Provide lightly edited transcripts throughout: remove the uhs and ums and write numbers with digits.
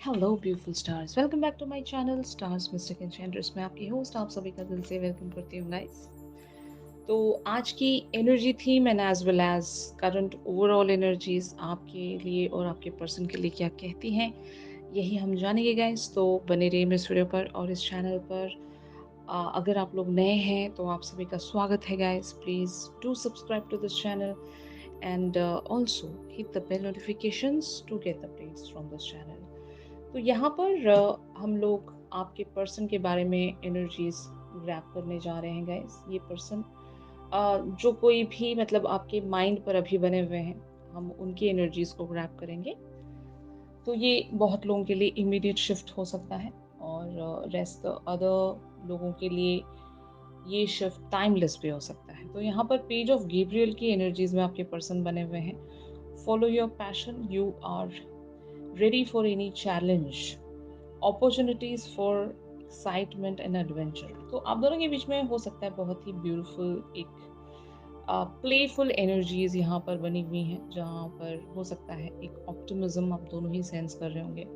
Hello beautiful stars, welcome back to my channel stars mystic enchantress. मैं आपकी host आप सभी का दिल से वेलकम करती हूँ गाइस। तो आज की energy theme and as well as current overall energies आपके लिए और आपके पर्सन के लिए क्या कहती हैं, यही हम जानेंगे गाइस। तो बने रहिए मेरे इस वीडियो पर और इस चैनल पर। अगर आप लोग नए हैं तो आप सभी का स्वागत है guys. Please do subscribe to this channel and also hit the bell notifications to get updates from this channel. तो यहाँ पर हम लोग आपके पर्सन के बारे में एनर्जीज ग्रैब करने जा रहे हैं गाइस। ये पर्सन जो कोई भी मतलब आपके माइंड पर अभी बने हुए हैं, हम उनकी एनर्जीज को ग्रैब करेंगे। तो ये बहुत लोगों के लिए इमीडिएट शिफ्ट हो सकता है और रेस्ट अदर लोगों के लिए ये शिफ्ट टाइमलेस भी हो सकता है। तो यहाँ पर पेज ऑफ गैब्रियल की एनर्जीज में आपके पर्सन बने हुए हैं। Follow your passion, you are ready for any challenge, opportunities for excitement and adventure. तो आप दोनों के बीच में हो सकता है बहुत ही ब्यूटीफुल एक प्लेफुल एनर्जीज यहाँ पर बनी हुई हैं, जहाँ पर हो सकता है एक ऑप्टिमिज्म आप दोनों ही सेंस कर रहे होंगे।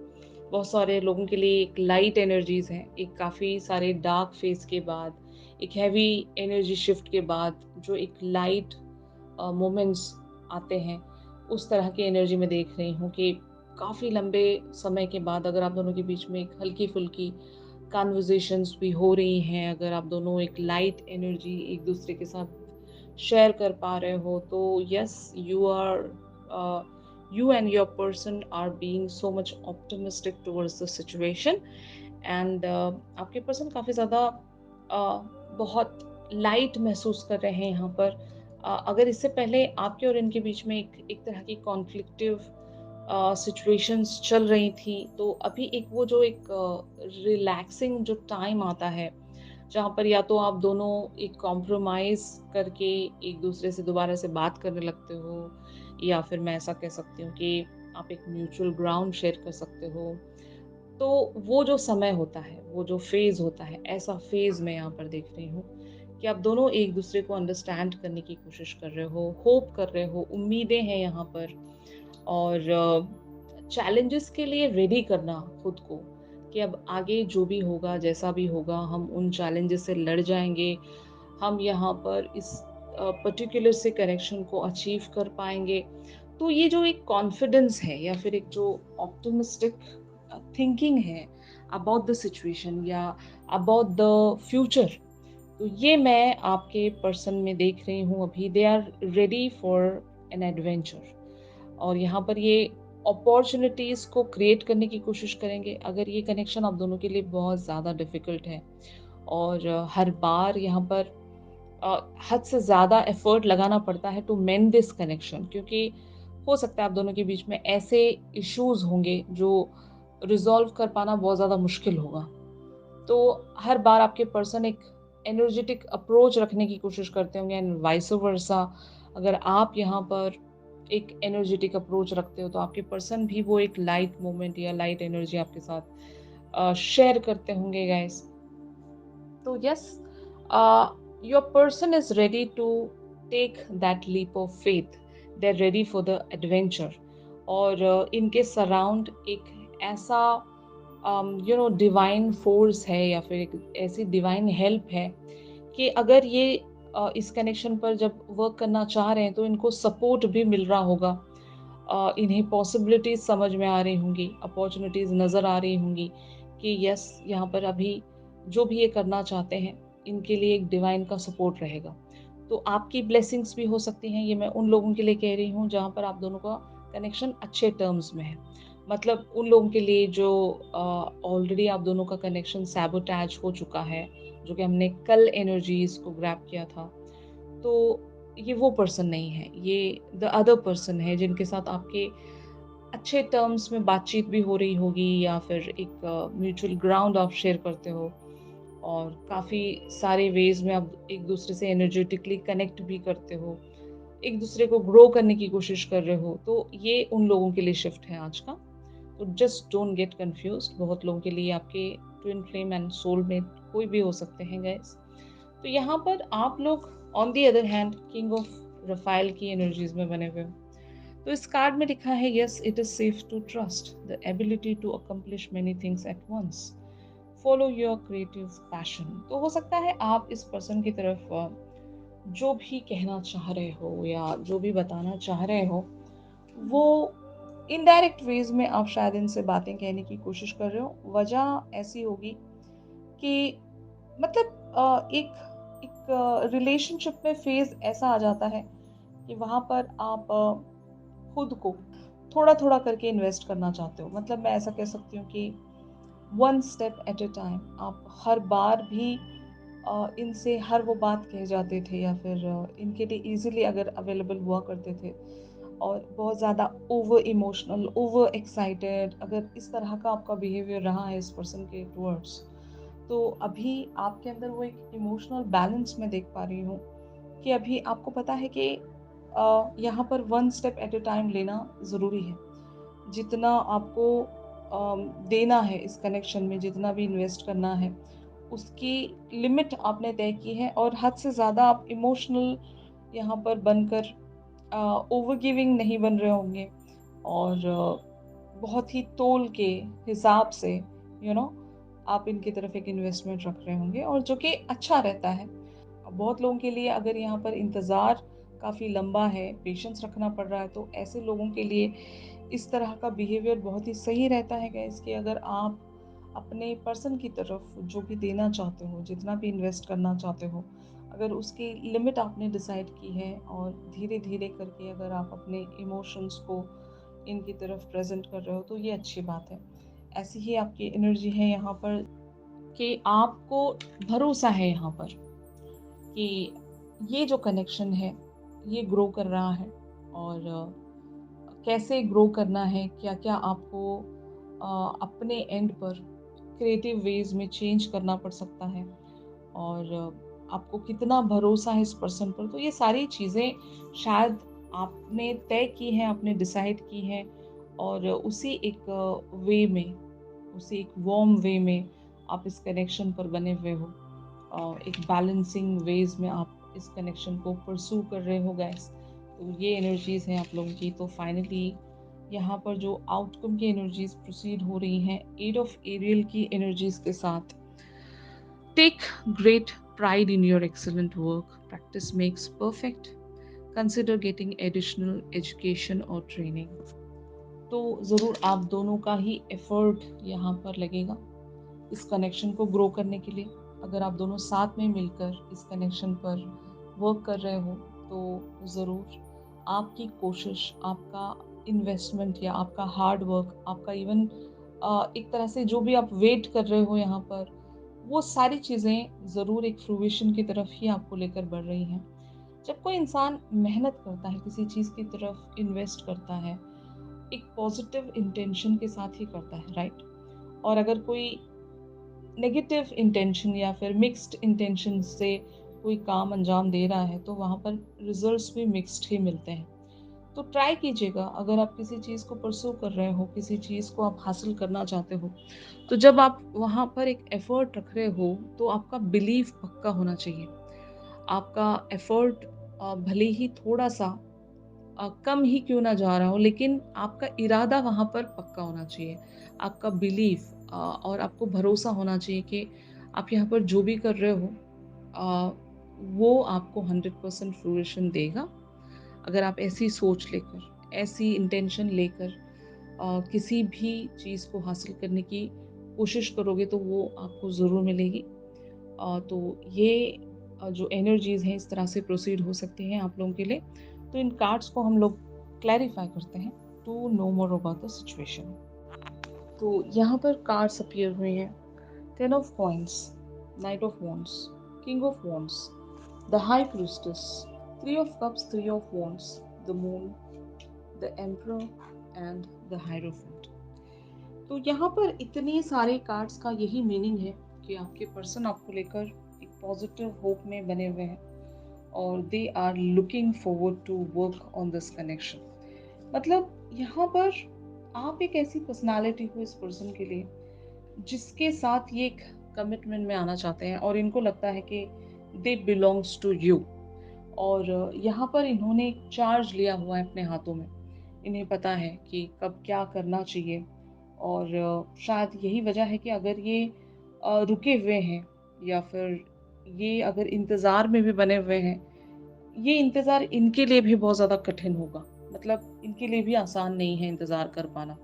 बहुत सारे लोगों के लिए एक लाइट एनर्जीज हैं, एक काफ़ी सारे डार्क फेस के बाद, एक हैवी एनर्जी शिफ्ट के बाद जो एक लाइट मोमेंट्स आते हैं, उस तरह की एनर्जी में देख रही हूँ कि काफ़ी लंबे समय के बाद अगर आप दोनों के बीच में एक हल्की फुल्की कन्वर्जेशंस भी हो रही हैं, अगर आप दोनों एक लाइट एनर्जी एक दूसरे के साथ शेयर कर पा रहे हो, तो yes, you and your person are being so much optimistic towards the situation and आपके पर्सन काफ़ी ज़्यादा बहुत लाइट महसूस कर रहे हैं यहाँ पर। अगर इससे पहले आपके और इनके बीच में एक तरह की कॉन्फ्लिक्टिव सिचुएशंस चल रही थी, तो अभी एक वो जो एक रिलैक्सिंग जो टाइम आता है, जहाँ पर या तो आप दोनों एक कॉम्प्रोमाइज़ करके एक दूसरे से दोबारा से बात करने लगते हो, या फिर मैं ऐसा कह सकती हूँ कि आप एक म्यूचुअल ग्राउंड शेयर कर सकते हो। तो वो जो समय होता है, वो जो फ़ेज़ होता है, ऐसा फ़ेज़ मैं यहाँ पर देख रही हूँ कि आप दोनों एक दूसरे को अंडरस्टैंड करने की कोशिश कर रहे हो, होप कर रहे हो, उम्मीदें हैं यहाँ पर। और चैलेंजेस के लिए रेडी करना खुद को कि अब आगे जो भी होगा, जैसा भी होगा, हम उन चैलेंजेस से लड़ जाएँगे। हम यहाँ पर इस पर्टिकुलर से कनेक्शन को अचीव कर पाएँगे। तो ये जो एक कॉन्फिडेंस है या फिर एक जो ऑप्टिमिस्टिक थिंकिंग है अबाउट द सिचुएशन या अबाउट द फ्यूचर, तो ये मैं आपके पर्सन में देख रही हूँ अभी। They are ready for an adventure और यहाँ पर ये अपॉर्चुनिटीज़ को क्रिएट करने की कोशिश करेंगे। अगर ये कनेक्शन आप दोनों के लिए बहुत ज़्यादा डिफ़िकल्ट है और हर बार यहाँ पर हद से ज़्यादा एफ़र्ट लगाना पड़ता है टू मेंड दिस कनेक्शन, क्योंकि हो सकता है आप दोनों के बीच में ऐसे इश्यूज़ होंगे जो रिज़ॉल्व कर पाना बहुत ज़्यादा मुश्किल होगा। तो हर बार आपके पर्सन एक एनर्जेटिक अप्रोच रखने की कोशिश करते होंगे एंड वाइस वर्सा। अगर आप यहाँ पर एक एनर्जेटिक अप्रोच रखते हो, तो आपके पर्सन भी वो एक लाइट मोमेंट या लाइट एनर्जी आपके साथ शेयर करते होंगे गाइस। तो yes, your person is ready to take that leap of faith, they are ready for the adventure. और इनके सराउंड एक ऐसा डिवाइन फोर्स है या फिर एक ऐसी डिवाइन हेल्प है कि अगर ये इस कनेक्शन पर जब वर्क करना चाह रहे हैं, तो इनको सपोर्ट भी मिल रहा होगा। इन्हें पॉसिबिलिटीज समझ में आ रही होंगी, अपॉर्चुनिटीज नज़र आ रही होंगी कि यस, यहाँ पर अभी जो भी ये करना चाहते हैं, इनके लिए एक डिवाइन का सपोर्ट रहेगा। तो आपकी ब्लेसिंग्स भी हो सकती हैं। ये मैं उन लोगों के लिए कह रही हूँ जहाँ पर आप दोनों का कनेक्शन अच्छे टर्म्स में है। मतलब उन लोगों के लिए जो ऑलरेडी आप दोनों का कनेक्शन सैबोटैज हो चुका है, जो कि हमने कल एनर्जीज को ग्रैब किया था। तो ये वो पर्सन नहीं है, ये द अदर पर्सन है जिनके साथ आपके अच्छे टर्म्स में बातचीत भी हो रही होगी, या फिर एक म्यूचुअल ग्राउंड आप शेयर करते हो और काफ़ी सारे वेज में आप एक दूसरे से एनर्जेटिकली कनेक्ट भी करते हो, एक दूसरे को ग्रो करने की कोशिश कर रहे हो। तो ये उन लोगों के लिए शिफ्ट है आज का। तो जस्ट डोंट गेट कंफ्यूज्ड। बहुत लोगों के लिए आपके ट्विन फ्लेम एंड सोलमेट कोई भी हो सकते हैं गाइस। तो यहाँ पर आप लोग on the other hand king of Rafale की एनर्जीज में बने हुए हो। तो इस कार्ड में लिखा है, yes it is safe to trust the ability to accomplish many things at once, follow your creative passion. तो हो सकता है आप इस पर्सन की तरफ जो भी कहना चाह रहे हो या जो भी बताना चाह रहे हो, वो इनडायरेक्ट वेज में आप शायद इनसे बातें कहने की कोशिश कर रहे हो। वजह ऐसी होगी कि मतलब एक एक रिलेशनशिप में फेज ऐसा आ जाता है कि वहाँ पर आप खुद को थोड़ा थोड़ा करके इन्वेस्ट करना चाहते हो। मतलब मैं ऐसा कह सकती हूँ कि one step at a time. आप हर बार भी इनसे हर वो बात कह जाते थे या फिर इनके लिए इजीली अगर अवेलेबल हुआ करते थे और बहुत ज़्यादा ओवर इमोशनल, ओवर एक्साइटेड, अगर इस तरह का आपका बिहेवियर रहा है इस पर्सन के टुवर्ड्स, तो अभी आपके अंदर वो एक इमोशनल बैलेंस मैं देख पा रही हूँ कि अभी आपको पता है कि यहाँ पर one step at a time लेना ज़रूरी है। जितना आपको देना है इस कनेक्शन में, जितना भी इन्वेस्ट करना है, उसकी लिमिट आपने तय की है और हद से ज़्यादा आप इमोशनल यहाँ पर बनकर ओवर गिविंग नहीं बन रहे होंगे और बहुत ही तोल के हिसाब से आप इनकी तरफ एक इन्वेस्टमेंट रख रहे होंगे और जो कि अच्छा रहता है। बहुत लोगों के लिए अगर यहाँ पर इंतज़ार काफ़ी लंबा है, पेशेंस रखना पड़ रहा है, तो ऐसे लोगों के लिए इस तरह का बिहेवियर बहुत ही सही रहता है गाइस कि अगर आप अपने पर्सन की तरफ जो भी देना चाहते हो, जितना भी इन्वेस्ट करना चाहते हो, अगर उसकी लिमिट आपने डिसाइड की है और धीरे-धीरे करके अगर आप अपने इमोशंस को इनकी तरफ प्रेज़ेंट कर रहे हो, तो ये अच्छी बात है। ऐसी ही आपकी एनर्जी है यहाँ पर कि आपको भरोसा है यहाँ पर कि ये जो कनेक्शन है, ये ग्रो कर रहा है और कैसे ग्रो करना है, क्या-क्या आपको अपने एंड पर क्रिएटिव वेज़ में चेंज करना पड़ सकता है और आपको कितना भरोसा है इस पर्सन पर। तो ये सारी चीज़ें शायद आपने तय की हैं, आपने डिसाइड की हैं और उसी एक वे में, उसी एक वार्म वे में आप इस कनेक्शन पर बने हुए हो। एक बैलेंसिंग वेज में आप इस कनेक्शन को परस्यू कर रहे हो गाइस। तो ये एनर्जीज हैं आप लोगों की। तो फाइनली यहाँ पर जो आउटकम की एनर्जीज प्रोसीड हो रही हैं एट ऑफ एरियल की एनर्जीज के साथ। Take great pride in your excellent work. Practice makes perfect. Consider getting additional education or training. तो ज़रूर आप दोनों का ही एफर्ट यहाँ पर लगेगा इस कनेक्शन को ग्रो करने के लिए। अगर आप दोनों साथ में मिलकर इस कनेक्शन पर वर्क कर रहे हो तो ज़रूर आपकी कोशिश, आपका इन्वेस्टमेंट या आपका हार्ड वर्क, आपका इवन एक तरह से जो भी आप वेट कर रहे हो यहाँ पर, वो सारी चीज़ें ज़रूर एक फ्रूइशन की तरफ ही आपको लेकर बढ़ रही हैं। जब कोई इंसान मेहनत करता है, किसी चीज़ की तरफ इन्वेस्ट करता है, एक पॉजिटिव इंटेंशन के साथ ही करता है, राइट? और अगर कोई नेगेटिव इंटेंशन या फिर मिक्स्ड इंटेंशन से कोई काम अंजाम दे रहा है तो वहाँ पर रिजल्ट्स भी मिक्स्ड ही मिलते हैं। तो ट्राई कीजिएगा, अगर आप किसी चीज़ को परस्यू कर रहे हो, किसी चीज़ को आप हासिल करना चाहते हो, तो जब आप वहाँ पर एक एफर्ट रख रहे हो तो आपका बिलीव पक्का होना चाहिए। आपका एफर्ट भले ही थोड़ा सा कम ही क्यों ना जा रहा हो, लेकिन आपका इरादा वहाँ पर पक्का होना चाहिए। आपका बिलीफ और आपको भरोसा होना चाहिए कि आप यहाँ पर जो भी कर रहे हो अ, वो आपको 100% फ्रूइशन देगा। अगर आप ऐसी सोच लेकर, ऐसी इंटेंशन लेकर किसी भी चीज़ को हासिल करने की कोशिश करोगे तो वो आपको ज़रूर मिलेगी। तो ये जो एनर्जीज़ हैं इस तरह से प्रोसीड हो सकती हैं आप लोगों के लिए। तो इन कार्ड्स को हम लोग क्लैरिफाई करते हैं to know more about the situation. तो यहाँ पर कार्ड्स अपीयर हुए हैं, 10 of coins, knight of wands, king of wands, the high priestess, 3 of cups, 3 of wands, the moon, the emperor and the hierophant. तो यहाँ पर इतने सारे कार्ड्स का यही मीनिंग है कि आपके पर्सन आपको लेकर एक पॉजिटिव होप में बने हुए हैं और they are looking forward to work on this connection. मतलब यहाँ पर आप एक ऐसी पर्सनालिटी हो इस पर्सन के लिए जिसके साथ ये एक कमिटमेंट में आना चाहते हैं और इनको लगता है कि दे बिलोंग्स टू यू। और यहाँ पर इन्होंने एक चार्ज लिया हुआ है अपने हाथों में। इन्हें पता है कि कब क्या करना चाहिए और शायद यही वजह है कि अगर ये रुके हुए हैं या फिर ये अगर इंतज़ार में भी बने हुए हैं, ये इंतज़ार इनके लिए भी बहुत ज़्यादा कठिन होगा। मतलब इनके लिए भी आसान नहीं है इंतज़ार कर पाना।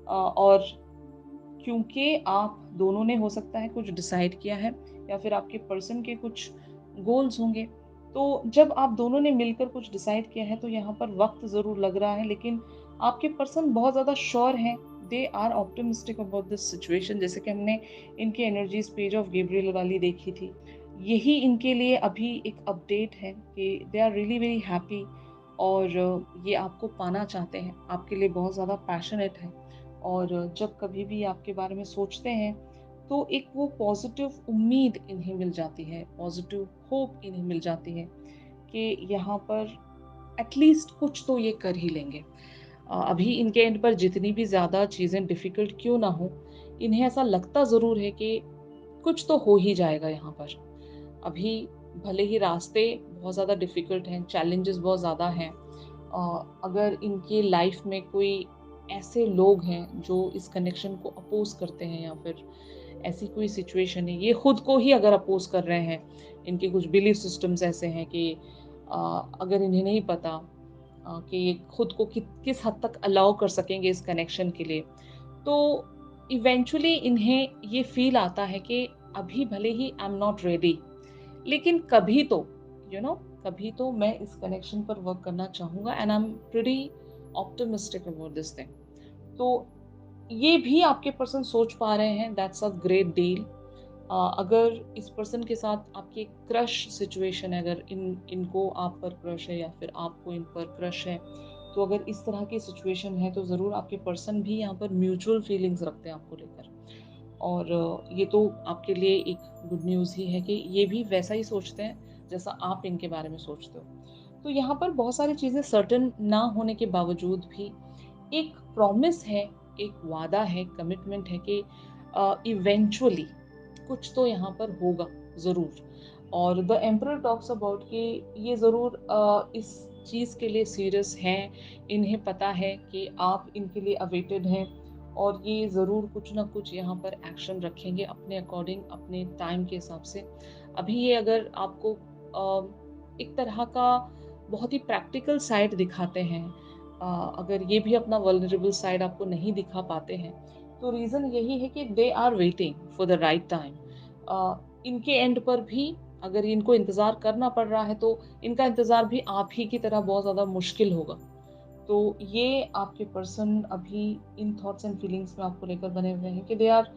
और क्योंकि आप दोनों ने हो सकता है कुछ डिसाइड किया है या फिर आपके पर्सन के कुछ गोल्स होंगे। तो जब आप दोनों ने मिलकर कुछ डिसाइड किया है तो यहाँ पर वक़्त ज़रूर लग रहा है, लेकिन आपके पर्सन बहुत ज़्यादा श्योर हैं, they are optimistic about this situation, जैसे कि हमने इनकी एनर्जीज़ पेज ऑफ गैब्रियल वाली देखी थी। यही इनके लिए अभी एक अपडेट है कि they are really very happy और ये आपको पाना चाहते हैं, आपके लिए बहुत ज़्यादा पैशनेट हैं। और जब कभी भी आपके बारे में सोचते हैं, तो एक वो पॉज़िटिव उम्मीद इन्हें मिल जाती है, पॉज़िटिव होप इन्हें मिल जाती है कि यहाँ पर एटलीस्ट कुछ तो ये कर ही लेंगे। अभी इनके एंड पर जितनी भी ज़्यादा चीज़ें डिफ़िकल्ट क्यों ना हों, इन्हें ऐसा लगता ज़रूर है कि कुछ तो हो ही जाएगा यहाँ पर। अभी भले ही रास्ते बहुत ज़्यादा डिफ़िकल्ट हैं, चैलेंजेस बहुत ज़्यादा हैं। अगर इनकी लाइफ़ में कोई ऐसे लोग हैं जो इस कनेक्शन को अपोज़ करते हैं या फिर ऐसी कोई सिचुएशन है, ये खुद को ही अगर अपोज़ कर रहे हैं, इनके कुछ बिलीफ सिस्टम्स ऐसे हैं कि अगर इन्हें नहीं पता कि ये खुद को किस हद तक अलाउ कर सकेंगे इस कनेक्शन के लिए, तो इवेंचुअली इन्हें ये फ़ील आता है कि अभी भले ही आई एम नॉट रेडी, लेकिन कभी तो कभी तो मैं इस कनेक्शन पर वर्क करना चाहूँगा and I am pretty optimistic about this thing. तो ये भी आपके पर्सन सोच पा रहे हैं, दैट्स अ ग्रेट डील। अगर इस पर्सन के साथ आपकी क्रश सिचुएशन है, अगर इनको आप पर क्रश है या फिर आपको इन पर क्रश है, तो अगर इस तरह की सिचुएशन है तो ज़रूर आपके पर्सन भी यहाँ पर म्यूचुअल फीलिंग्स रखते हैं आपको लेकर। और ये तो आपके लिए एक गुड न्यूज़ ही है कि ये भी वैसा ही सोचते हैं जैसा आप इनके बारे में सोचते हो। तो यहाँ पर बहुत सारी चीज़ें सर्टेन ना होने के बावजूद भी एक प्रॉमिस है, एक वादा है, कमिटमेंट है कि इवेंचुअली कुछ तो यहाँ पर होगा ज़रूर। और द एम्परर टॉक्स अबाउट कि ये ज़रूर इस चीज़ के लिए सीरियस हैं, इन्हें पता है कि आप इनके लिए अवेटेड हैं और ये ज़रूर कुछ ना कुछ यहाँ पर एक्शन रखेंगे अपने अकॉर्डिंग, अपने टाइम के हिसाब से। अभी ये अगर आपको एक तरह का बहुत ही प्रैक्टिकल साइड दिखाते हैं, अगर ये भी अपना वल्नरेबल साइड आपको नहीं दिखा पाते हैं, तो रीज़न यही है कि they are waiting for the right time. इनके एंड पर भी अगर इनको इंतज़ार करना पड़ रहा है, तो इनका इंतज़ार भी आप ही की तरह बहुत ज़्यादा मुश्किल होगा। तो ये आपके पर्सन अभी इन थॉट्स एंड फीलिंग्स में आपको लेकर बने हुए हैं कि they are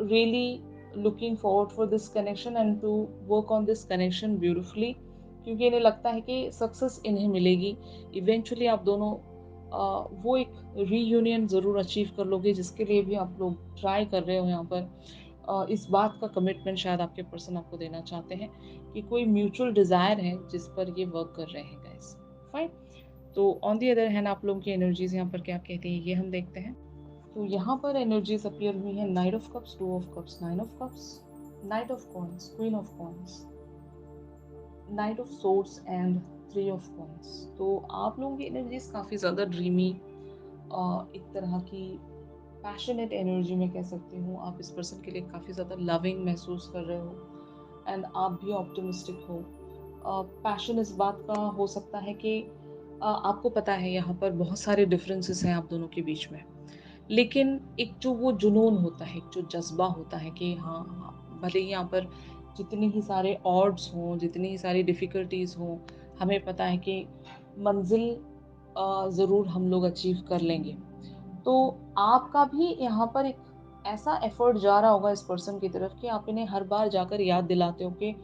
really looking forward for this connection and to work on this connection beautifully, क्योंकि इन्हें लगता है कि सक्सेस इन्हें मिलेगी। इवेंचुअली आप दोनों वो एक रीयूनियन ज़रूर अचीव कर लोगे जिसके लिए भी आप लोग ट्राई कर रहे हो यहाँ पर। इस बात का कमिटमेंट शायद आपके पर्सन आपको देना चाहते हैं कि कोई म्यूचुअल डिज़ायर है जिस पर ये वर्क कर रहे हैं गाइस। फाइन। तो ऑन दी अदर हैंड आप लोगों की एनर्जीज यहाँ पर क्या कहती हैं, ये हम देखते हैं। तो यहाँ पर एनर्जीज अपीयर हुई हैं, night of cups, two of cups, nine of cups, night of coins, queen of coins, night of swords and three of coins. तो आप लोगों की एनर्जीज काफ़ी ज़्यादा ड्रीमी, एक तरह की पैशनेट एनर्जी में कह सकती हूँ। आप इस पर्सन के लिए काफ़ी ज़्यादा लविंग महसूस कर रहे हो एंड आप भी ऑप्टिमिस्टिक हो। पैशन इस बात का हो सकता है कि आपको पता है यहाँ पर बहुत सारे डिफरेंसेस हैं आप दोनों के बीच में, लेकिन एक जो वो जुनून होता है, एक जो जज्बा होता है कि हाँ हाँ, भले ही यहाँ पर जितनी ही सारे ऑड्स हों, जितनी ही सारी डिफ़िकल्टीज़ हों, हमें पता है कि मंजिल ज़रूर हम लोग अचीव कर लेंगे। तो आपका भी यहाँ पर एक ऐसा एफर्ट जा रहा होगा इस पर्सन की तरफ कि आप इन्हें हर बार जाकर याद दिलाते हो कि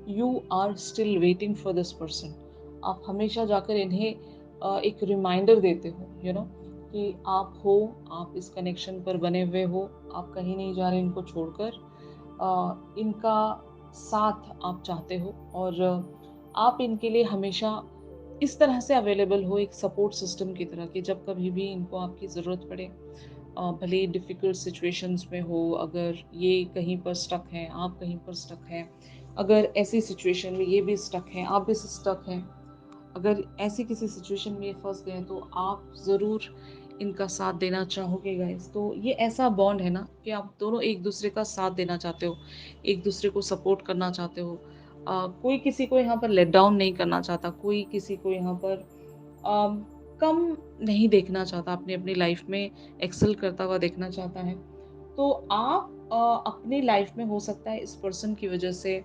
you are still waiting for this person. आप हमेशा जाकर इन्हें एक रिमाइंडर देते हो, कि आप हो, आप इस कनेक्शन पर बने हुए हो, आप कहीं नहीं जा रहे इनको छोड़कर। इनका साथ आप चाहते हो और आप इनके लिए हमेशा इस तरह से अवेलेबल हो, एक सपोर्ट सिस्टम की तरह, कि जब कभी भी इनको आपकी ज़रूरत पड़े, भले ही डिफ़िकल्ट सिचुएशंस में हो, अगर ये कहीं पर स्टक हैं, आप कहीं पर स्टक हैं, अगर ऐसी सिचुएशन में ये भी स्टक हैं, आप भी स्टक हैं, अगर ऐसी किसी सिचुएशन में ये फँस गए हैं तो आप ज़रूर इनका साथ देना चाहोगे गाइज़। तो ये ऐसा बॉन्ड है ना कि आप दोनों एक-दूसरे का साथ देना चाहते हो, एक-दूसरे को सपोर्ट करना चाहते हो। कोई किसी को यहाँ पर लेट डाउन नहीं करना चाहता, कोई किसी को यहाँ पर अम, कम नहीं देखना चाहता, अपनी-अपनी लाइफ़ में एक्सेल करता हुआ देखना चाहता है। तो आप अपनी लाइफ़ में हो सकता है इस पर्सन की वज़ह से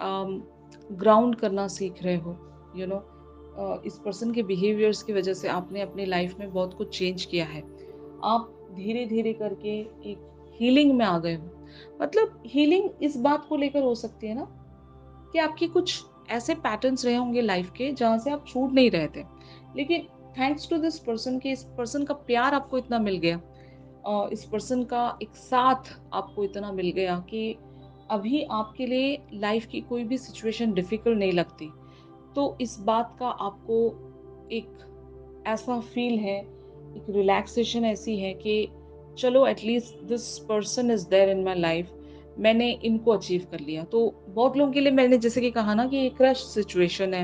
ग्राउंड करना सीख रहे हो, यू नो इस पर्सन के बिहेवियर्स की वजह से आपने अपनी लाइफ में बहुत कुछ चेंज किया है। आप धीरे-धीरे करके एक हीलिंग में आ गए हो। मतलब हीलिंग इस बात को लेकर हो सकती है ना कि आपके कुछ ऐसे पैटर्न्स रहे होंगे लाइफ के जहाँ से आप छूट नहीं रहे थे। लेकिन थैंक्स टू दिस पर्सन कि इस पर्सन का प्यार आपको इतना मिल गया, इस पर्सन का एक साथ आपको इतना मिल गया कि अभी आपके लिए लाइफ की कोई भी सिचुएशन डिफिकल्ट नहीं लगती। तो इस बात का आपको एक ऐसा फ़ील है, एक रिलैक्सेशन ऐसी है कि चलो at least this person is there in my life, मैंने इनको अचीव कर लिया। तो बहुत लोगों के लिए मैंने जैसे कि कहा ना कि ये क्रश सिचुएशन है।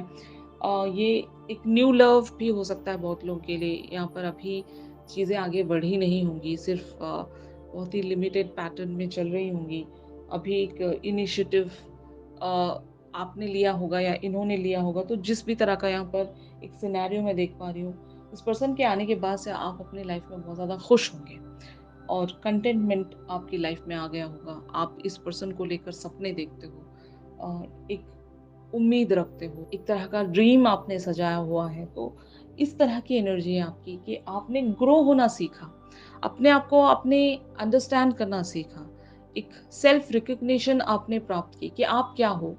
ये एक न्यू लव भी हो सकता है बहुत लोगों के लिए। यहाँ पर अभी चीज़ें आगे बढ़ी नहीं होंगी, सिर्फ़ बहुत ही लिमिटेड पैटर्न में चल रही होंगी। अभी एक इनिशिएटिव अ, आपने लिया होगा या इन्होंने लिया होगा, तो जिस भी तरह का यहाँ पर एक सिनेरियो मैं देख पा रही हूँ, इस पर्सन के आने के बाद से आप अपनी लाइफ में बहुत ज़्यादा खुश होंगे और कंटेंटमेंट आपकी लाइफ में आ गया होगा। आप इस पर्सन को लेकर सपने देखते हो और एक उम्मीद रखते हो, एक तरह का ड्रीम आपने सजाया हुआ है। तो इस तरह की एनर्जी है आपकी कि आपने ग्रो होना सीखा, अपने आप को आपने अंडरस्टैंड करना सीखा, एक सेल्फ रिकॉग्निशन आपने प्राप्त की कि आप क्या हो,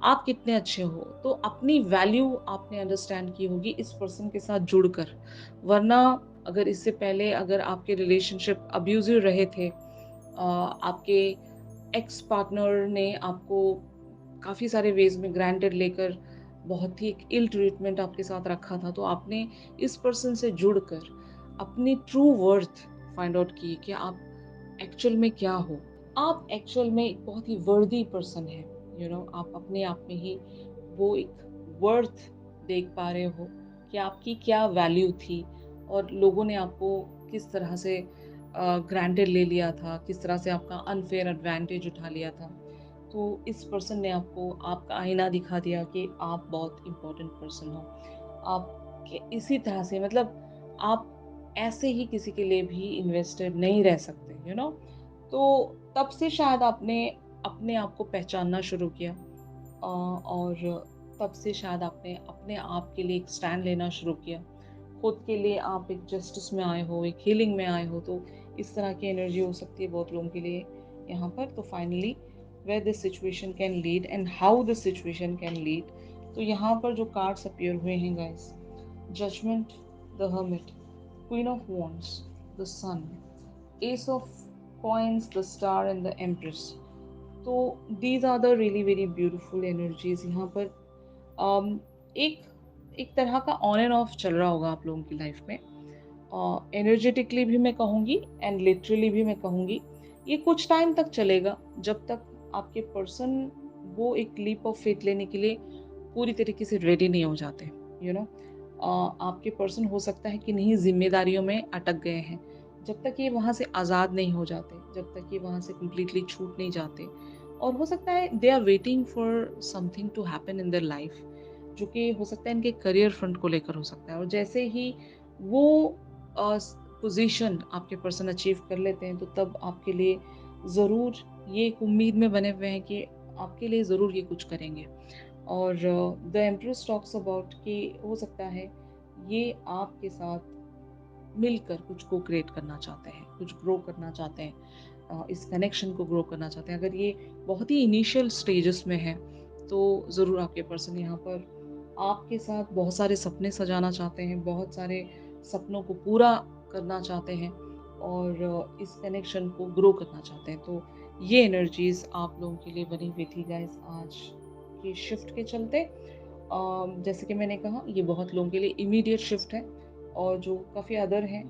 आप कितने अच्छे हो। तो अपनी वैल्यू आपने अंडरस्टैंड की होगी इस पर्सन के साथ जुड़कर। वरना अगर इससे पहले अगर आपके रिलेशनशिप अब्यूज़िव रहे थे, आपके एक्स पार्टनर ने आपको काफ़ी सारे वेज़ में ग्रांटेड लेकर बहुत ही एक इल ट्रीटमेंट आपके साथ रखा था, तो आपने इस पर्सन से जुड़कर अपनी ट्रू वर्थ फाइंड आउट की कि आप एक्चुअल में क्या हो। आप एक्चुअल में एक बहुत ही वर्दी पर्सन हैं, आप अपने आप में ही वो एक वर्थ देख पा रहे हो कि आपकी क्या वैल्यू थी और लोगों ने आपको किस तरह से ग्रांटेड ले लिया था, किस तरह से आपका अनफेयर एडवांटेज उठा लिया था। तो इस पर्सन ने आपको आपका आईना दिखा दिया कि आप बहुत इम्पोर्टेंट पर्सन हो। आप इसी तरह से मतलब आप ऐसे ही किसी के लिए भी इन्वेस्टेड नहीं रह सकते, तो तब से शायद आपने अपने आप को पहचानना शुरू किया, और तब से शायद आपने अपने आप के लिए एक स्टैंड लेना शुरू किया। खुद के लिए आप एक जस्टिस में आए हो, एक हीलिंग में आए हो, तो इस तरह की एनर्जी हो सकती है बहुत लोगों के लिए यहाँ पर। तो finally where this situation can lead and how this situation can lead, तो यहाँ पर जो कार्ड्स अपीयर हुए हैं guys, judgement, the hermit, queen of wands, the sun, ace of coins, the star and the empress. तो these are the really very beautiful energies यहाँ पर। एक एक तरह का ऑन एंड ऑफ चल रहा होगा आप लोगों की लाइफ में, एनर्जेटिकली भी मैं कहूँगी एंड लिटरली भी मैं कहूँगी। ये कुछ टाइम तक चलेगा, जब तक आपके पर्सन वो एक लीप ऑफ फेथ लेने के लिए पूरी तरीके से रेडी नहीं हो जाते, यू नो आपके पर्सन हो सकता है कि नहीं जिम्मेदारियों में अटक गए हैं। जब तक ये वहाँ से आज़ाद नहीं हो जाते, जब तक ये वहाँ से कम्प्लीटली छूट नहीं जाते, और हो सकता है they are waiting for something to happen in their life, जो कि हो सकता है इनके करियर फ्रंट को लेकर हो सकता है। और जैसे ही वो पोजीशन आपके पर्सन अचीव कर लेते हैं, तो तब आपके लिए ज़रूर ये एक उम्मीद में बने हुए हैं कि आपके लिए ज़रूर ये कुछ करेंगे। और द एम्प्रेस टॉक्स अबाउट कि हो सकता है ये आपके साथ मिलकर कुछ को क्रिएट करना चाहते हैं, कुछ ग्रो करना चाहते हैं, इस कनेक्शन को ग्रो करना चाहते हैं। अगर ये बहुत ही इनिशियल स्टेजेस में है, तो ज़रूर आपके पर्सन यहाँ पर आपके साथ बहुत सारे सपने सजाना चाहते हैं, बहुत सारे सपनों को पूरा करना चाहते हैं और इस कनेक्शन को ग्रो करना चाहते हैं। तो ये एनर्जीज़ आप लोगों के लिए बनी हुई थी गाइस आज के शिफ्ट के चलते। जैसे कि मैंने कहा, ये बहुत लोगों के लिए इमीडिएट शिफ्ट है और जो काफ़ी अदर हैं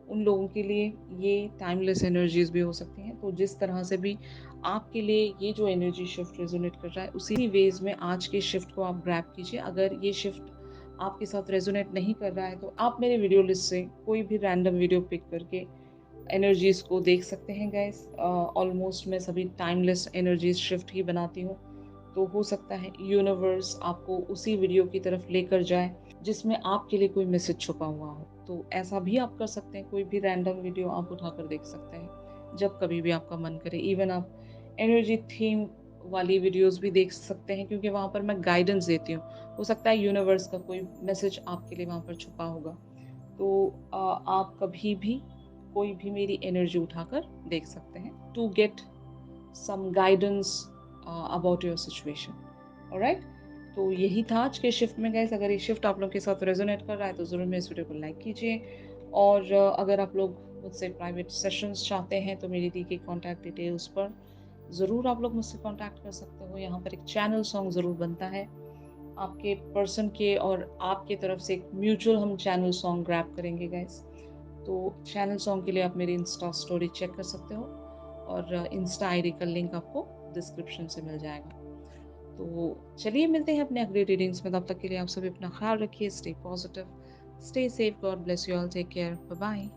उन लोगों के लिए ये टाइमलेस एनर्जीज भी हो सकती हैं। तो जिस तरह से भी आपके लिए ये जो एनर्जी शिफ्ट रेजोनेट कर रहा है, उसी वेज में आज के शिफ्ट को आप ग्रैब कीजिए। अगर ये शिफ्ट आपके साथ रेजोनेट नहीं कर रहा है, तो आप मेरे वीडियो लिस्ट से कोई भी रैंडम वीडियो पिक करके एनर्जीज़ को देख सकते हैं गाइस। ऑलमोस्ट मैं सभी टाइमलेस एनर्जीज़ शिफ्ट ही बनाती हूँ, तो हो सकता है यूनिवर्स आपको उसी वीडियो की तरफ लेकर जाए जिसमें आपके लिए कोई मैसेज छुपा हुआ हो। तो ऐसा भी आप कर सकते हैं, कोई भी रैंडम वीडियो आप उठाकर देख सकते हैं, जब कभी भी आपका मन करे। इवन आप एनर्जी थीम वाली वीडियोज़ भी देख सकते हैं, क्योंकि वहाँ पर मैं गाइडेंस देती हूँ। हो सकता है यूनिवर्स का कोई मैसेज आपके लिए वहाँ पर छुपा होगा। तो आप कभी भी कोई भी मेरी एनर्जी उठाकर देख सकते हैं to get some guidance about your situation. Alright, तो यही था आज के शिफ्ट में गाइस। अगर ये शिफ्ट आप लोग के साथ रेजोनेट कर रहा है तो ज़रूर मेरे इस वीडियो को लाइक कीजिए। और अगर आप लोग मुझसे प्राइवेट सेशंस चाहते हैं तो मेरी दी गई कॉन्टैक्ट डिटेल्स पर ज़रूर आप लोग मुझसे कॉन्टैक्ट कर सकते हो। यहाँ पर एक चैनल सॉन्ग ज़रूर बनता है आपके पर्सन के और आपके तरफ से, एक म्यूचुअल हम चैनल सॉन्ग ग्रैब करेंगे गाइस। तो चैनल सॉन्ग के लिए आप मेरी इंस्टा स्टोरी चेक कर सकते हो, और इंस्टा आईडी का लिंक आपको डिस्क्रिप्शन से मिल जाएगा। तो चलिए मिलते हैं अपने अगली रीडिंग्स में। तब तक के लिए आप सभी अपना ख्याल रखिए। Stay positive, stay safe, God bless you all, take care, bye bye.